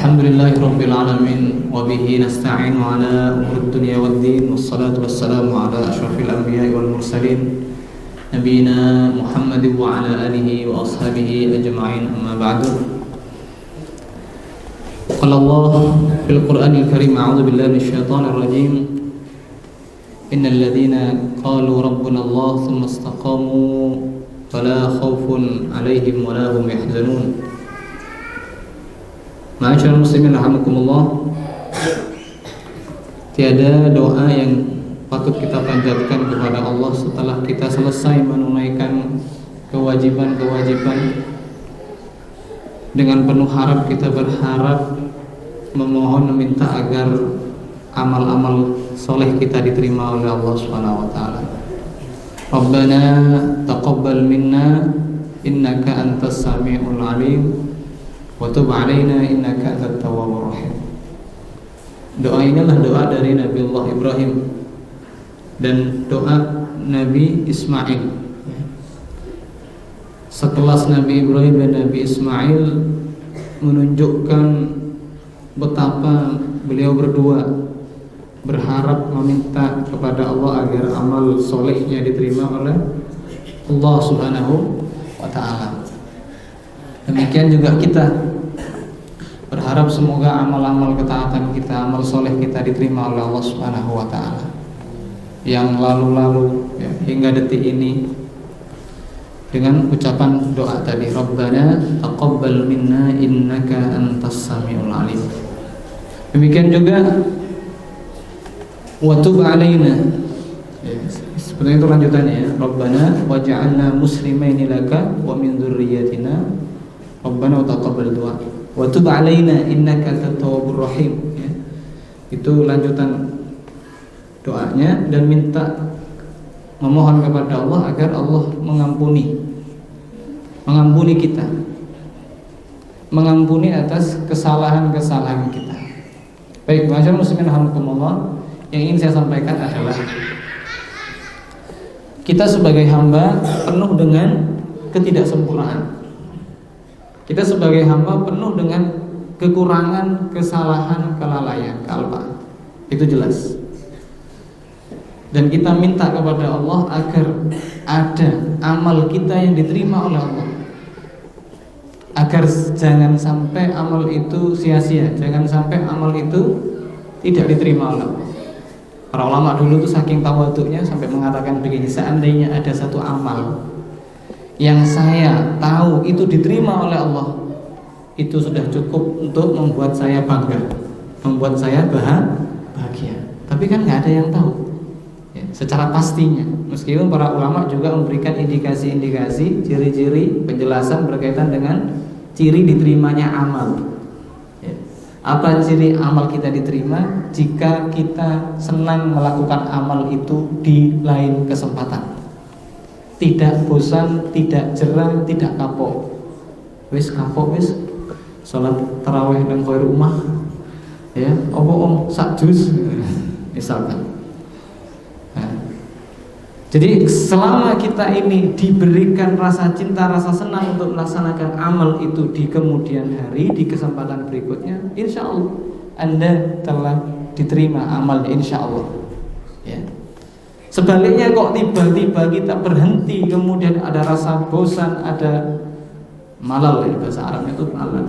Alhamdulillahirabbil alamin wa bihi nasta'inu ala umuri dunya waddin wassalatu wassalamu ala asyrafil anbiya'i wal mursalin nabiyina Muhammadin wa ala alihi wa ashabihi ajma'in amma ba'du. Qala Allah fil Qur'anil Karim a'udzu billahi minasyaitonir rajim. Innal ladzina qalu rabbuna Allah tsumma istaqamu fala khaufun 'alaihim wa la hum yahzanun. Ma'asyiral muslimin rahimakumullah. Tiada doa yang patut kita panjatkan kepada Allah setelah kita selesai menunaikan kewajiban-kewajiban. Dengan penuh harap kita berharap, memohon, meminta agar amal-amal soleh kita diterima oleh Allah Subhanahu wa taala. Rabbana taqabbal minna innaka antas samiul alim wa tub 'alaina innaka antat tawwabur rahim. Doa inilah doa dari Nabi Allah Ibrahim dan doa Nabi Ismail. Sekelas Nabi Ibrahim dan Nabi Ismail menunjukkan betapa beliau berdua berharap meminta kepada Allah agar amal solehnya diterima oleh Allah Subhanahu wa ta'ala. Demikian juga kita berharap semoga amal-amal ketaatan kita, amal soleh kita diterima oleh Allah Subhanahu wa ta'ala. Yang lalu-lalu ya, hingga detik ini dengan ucapan doa tadi, Rabbana taqabbal minna innaka antas samiul alim. Demikian juga wa tub 'alaina. Ya, seperti itu lanjutannya ya. Rabbana waj'alna muslimaini laka wa min dzurriyyatina Rabbana taqabbal du'a wa tub 'alaina innaka antat tawwabur rahim ya. Itu lanjutan doanya dan minta memohon kepada Allah agar Allah mengampuni kita, mengampuni atas kesalahan-kesalahan kita. Baik, masyaallah muslimin rahimakumullah, yang ingin saya sampaikan adalah kita sebagai hamba penuh dengan ketidaksempurnaan. Kita sebagai hamba penuh dengan kekurangan, kesalahan, kelalaian, kealpaan. Itu jelas. Dan kita minta kepada Allah agar ada amal kita yang diterima oleh Allah, agar jangan sampai amal itu sia-sia, jangan sampai amal itu tidak diterima oleh Allah. Para ulama dulu tuh saking tawaduknya sampai mengatakan begini, seandainya ada satu amal yang saya tahu itu diterima oleh Allah, itu sudah cukup untuk membuat saya bangga, membuat saya bahagia. Tapi kan nggak ada yang tahu ya, secara pastinya. Meskipun para ulama juga memberikan indikasi-indikasi, ciri-ciri, penjelasan berkaitan dengan ciri diterimanya amal ya. Apa ciri amal kita diterima? Jika kita senang melakukan amal itu di lain kesempatan, tidak bosan, tidak jerah, tidak kapok. Wis kapok wis salat tarawih nang kowe rumah ya, apa sak juz misalkan. Nah, jadi selama kita ini diberikan rasa cinta, rasa senang untuk melaksanakan amal itu di kemudian hari, di kesempatan berikutnya, insya Allah Anda telah diterima amalnya, insya Allah ya. Sebaliknya kok tiba-tiba kita berhenti, kemudian ada rasa bosan, ada malal ya, bahasa Arabnya itu malal.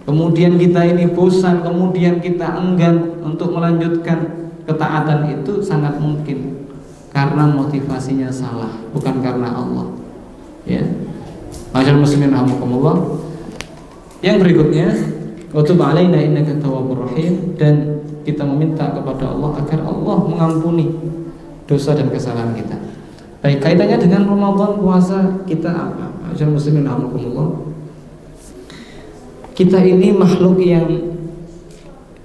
Kemudian kita ini bosan, kemudian kita enggan untuk melanjutkan ketaatan, itu sangat mungkin karena motivasinya salah, bukan karena Allah. Ya. Masyaallah muslimin rahimakumullah. Yang berikutnya, wa tub 'alaina innaka tawwabur rahim, dan kita meminta kepada Allah agar Allah mengampuni dosa dan kesalahan kita. Baik, kaitannya dengan Ramadan, puasa kita apa? Masyaallah muslimin rahimakumullah. Kita ini makhluk yang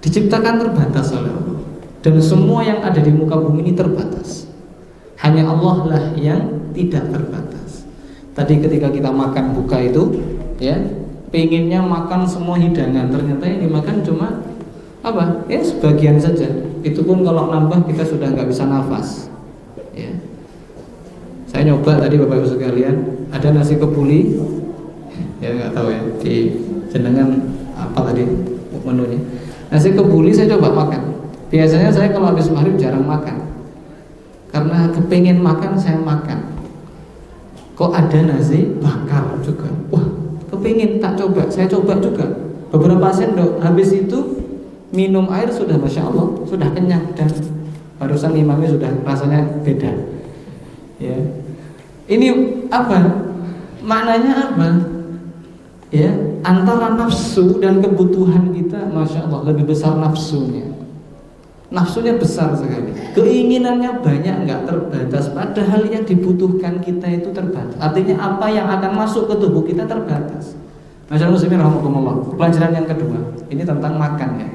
diciptakan terbatas oleh Allah, dan semua yang ada di muka bumi ini terbatas. Hanya Allah lah yang tidak terbatas. Tadi ketika kita makan buka itu ya, pengennya makan semua hidangan, ternyata yang dimakan cuma apa? Ya sebagian saja. Itu pun kalau nambah kita sudah nggak bisa nafas. Ya. Saya nyoba tadi Bapak Ibu sekalian, ada nasi kebuli, ya nggak tahu ya di jenengan apa tadi menunya. Nasi kebuli saya coba makan. Biasanya saya kalau habis maghrib jarang makan, karena kepengen makan saya makan. Kok ada nasi bakar juga, wah kepengen tak coba, saya coba juga beberapa sendok. Habis itu minum air sudah masya Allah, sudah kenyang, dan barusan imamnya sudah rasanya beda. Ya, ini apa? Maknanya apa? Ya, antara nafsu dan kebutuhan kita, masya Allah lebih besar nafsunya. Nafsunya besar sekali, keinginannya banyak, nggak terbatas. Padahal yang dibutuhkan kita itu terbatas. Artinya apa yang akan masuk ke tubuh kita terbatas. Masyaallah muslimin rahimakumullah. Pelajaran yang kedua, ini tentang makan ya.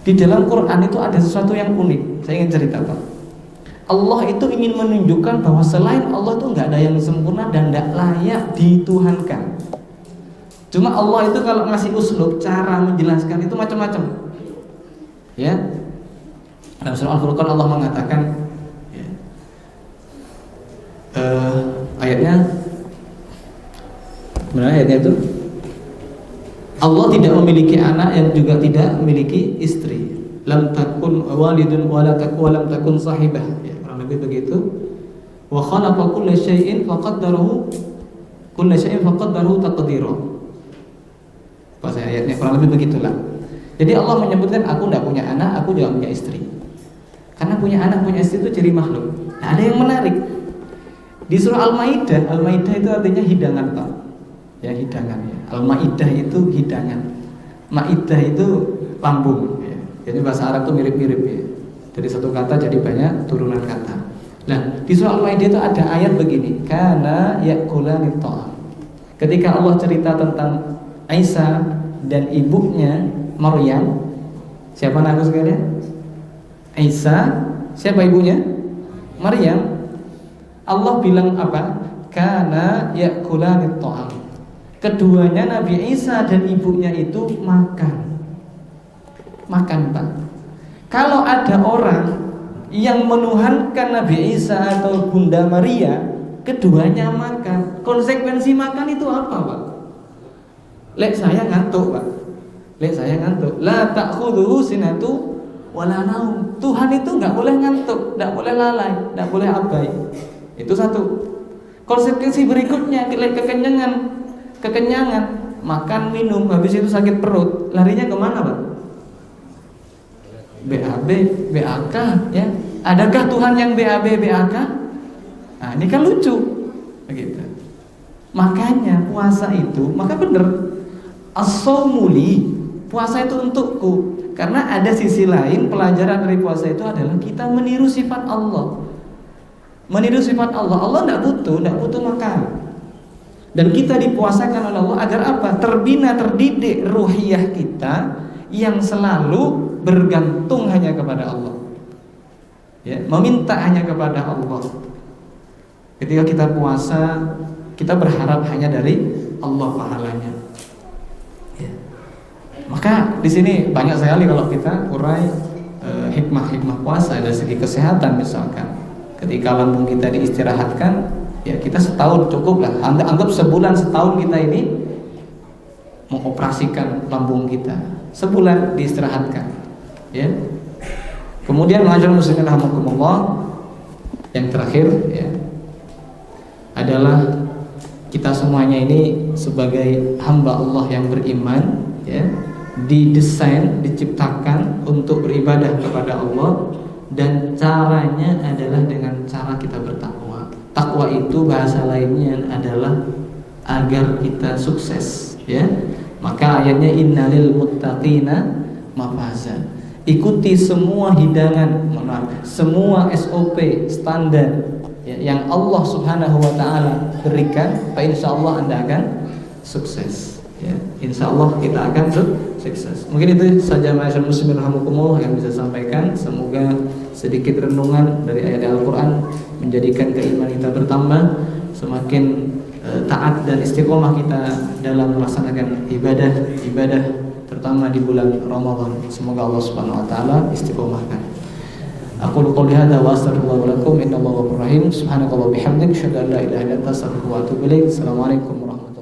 Di dalam Quran itu ada sesuatu yang unik. Saya ingin cerita Pak. Allah itu ingin menunjukkan bahwa selain Allah itu nggak ada yang sempurna dan nggak layak dituhankan. Cuma Allah itu kalau ngasih uslub, cara menjelaskan itu macam-macam. Ya. Dalam surah Al-Furqan Allah mengatakan ya, ayatnya itu Allah tidak memiliki anak yang juga tidak memiliki istri. Lam takun walidun walam takun sahibah. Ya, kurang lebih begitu. Wa khalaqa kulla syai'in faqaddarahu taqdira. Pas ayatnya kurang lebih begitulah. Jadi Allah menyebutkan aku tidak punya anak, aku juga punya istri. Karena punya anak, punya istri itu ciri makhluk. Nah, ada yang menarik di surah Al-Maidah. Al-Maidah itu artinya hidangan Pak. Ya, hidangan ya. Al-Maidah itu hidangan. Maidah itu lambung ya. Jadi bahasa Arab itu mirip-mirip ya. Dari satu kata jadi banyak turunan kata. Nah, di surah Al-Maidah itu ada ayat begini, kana ya'kulani ta'am. Ketika Allah cerita tentang Isa dan ibunya Maryam, siapa nama sekalian? Isa, siapa ibunya? Maryam. Allah bilang apa? Kana ya'kulani ta'am. Keduanya Nabi Isa dan ibunya itu makan. Makan Pak. Kalau ada orang yang menuhankan Nabi Isa atau Bunda Maria, keduanya makan. Konsekuensi makan itu apa Pak? Lek saya ngantuk Pak. Lek saya ngantuk. La ta'khudhuhu sinatu wala naum. Tuhan itu nggak boleh ngantuk, nggak boleh lalai, nggak boleh abai. Itu satu. Konsekuensi berikutnya, kekenyangan, makan, minum, habis itu sakit perut, larinya kemana Pak? BAB, BAK, ya. Adakah Tuhan yang BAB, BAK? Nah, ini kan lucu, begitu. Makanya puasa itu, maka bener. As-shaumuli, puasa itu untukku. Karena ada sisi lain, pelajaran dari puasa itu adalah kita meniru sifat Allah. Meniru sifat Allah. Allah tidak butuh makan. Dan kita dipuasakan oleh Allah agar apa? Terbina, terdidik ruhiyah kita yang selalu bergantung hanya kepada Allah. Ya, meminta hanya kepada Allah. Ketika kita puasa, kita berharap hanya dari Allah pahalanya. Maka di sini banyak sekali kalau kita urai hikmah-hikmah puasa dari segi kesehatan misalkan. Ketika lambung kita diistirahatkan, ya kita setahun cukup lah. Anggap sebulan setahun kita ini mengoperasikan lambung kita. Sebulan diistirahatkan. Ya. Kemudian ma'asyiral muslimin rahimakumullah, yang terakhir ya adalah kita semuanya ini sebagai hamba Allah yang beriman ya, didesain, diciptakan untuk beribadah kepada Allah, dan caranya adalah dengan cara kita bertakwa. Takwa itu bahasa lainnya adalah agar kita sukses ya. Maka ayatnya innalil muttaqina mafaza. Ikuti semua hidangan, semua SOP standar ya, yang Allah Subhanahu wa taala berikan, Pak, insyaallah Anda akan sukses. Ya, insyaallah kita akan sukses. Mungkin itu saja ma'asyiral muslimin rahimakumullah yang bisa sampaikan. Semoga sedikit renungan dari ayat Al-Qur'an menjadikan keimanan kita bertambah, semakin taat dan istiqomah kita dalam melaksanakan ibadah terutama di bulan Ramadan. Semoga Allah Subhanahu wa taala istiqomahkan. Aku qouli hadza wa astaghfirullaha lakum innallaha ghafurur rahim. Subhanallahi wa bihamdihi asyhadu an la ilaha illa anta astaghfiruka wa atubu ilaik. Assalamualaikum warahmatullahi wabarakatuh.